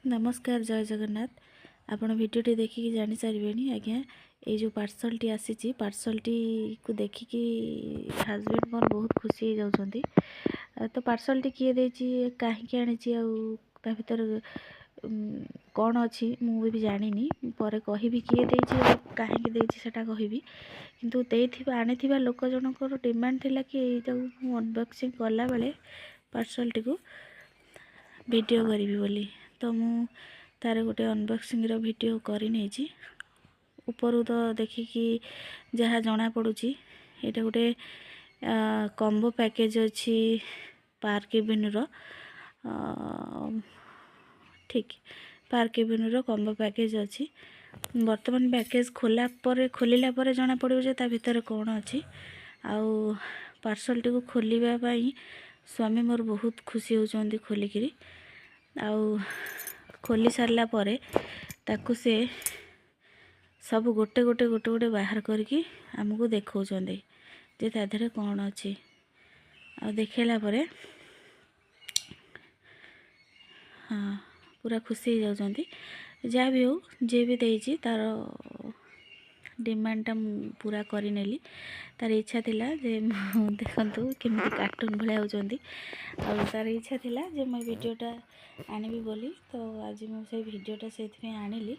नमस्कार जय जगन्नाथ। आपण भिडियोटी देखिकी जानी सारे आज्ञा ये जो पार्सलटी आसी पार्सलटी को देखिकी हजबैंड मोर बहुत खुशी हो जाउछंती। तो पार्सलटी किए देछि कहीं आनी भर कौन अच्छी मुझे भी जानी पर कहबी किए कहीं देटा कहबी किंतु आनी लोक जनकर डिमांड थिला कि यू अनबॉक्सिंग कला बेले पार्सलटी को वीडियो करी बोली। तो मु तार गोटे अनबॉक्सिंग रो वीडियो करी नहीं ऊपर तो देखिकी जहाँ जना पड़ुची ये गोटे कॉम्बो पैकेज अच्छी पार्क एवेन्यू ठीक पार्क एवेन्यू कॉम्बो पैकेज अच्छी। वर्तमान पैकेज खोलिला पर जना पड़ो जे ता भीतर कौन अच्छी आउ पार्सलटी को खोलिबा पई स्वामी मोर बहुत खुशी होचंदी खोलिकी आउ खोली सारला परे ताकू से सब गोटे गोटे गोटे गोटे बाहर करके आमको देखौचंदे जे ता देहरे कौन अच्छी आ देखेला परे हाँ पूरा खुशी हो जाउछंती। जहाँ भी हो जे भी देइछि तार डिमांड टा पूरा करी नेली। तार इच्छा थिला जे देखंतु केमती कार्टून भले होचंती आ तार इच्छा थिला जे मैं वीडियोटा आनिबी बोली। तो आज मु से वीडियोटा से आनिली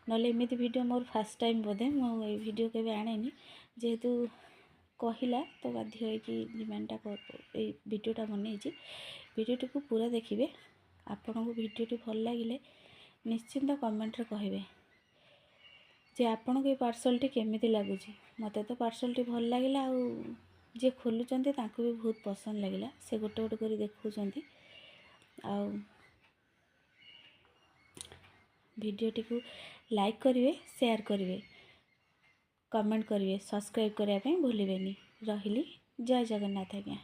नले एमिति वीडियो मोर फर्स्ट टाइम बोधे मु ए वीडियो केबे आनेनी जेहेतु कहिला तो बाध्य होई कि डिमांडटा ए वीडियोटा बनेछि। वीडियोटी को पूरा देखिबे। आपन को वीडियोटी भल लागिले निश्चिंत कमेंट रे कहिबे जे आपन को पार्सलटी केमिति लागुची। मते तो पार्सलटी भल लागिला आ जे खोलुचंती तांको भी बहुत पसंद लागिला से गोटे गोटे करी देखुचंती आ वीडियोटी को लाइक करिवे शेयर करिवे कमेंट करिवे सब्सक्राइब करने भूलिबेनी। रहिली जय जगन्नाथ आज्ञा।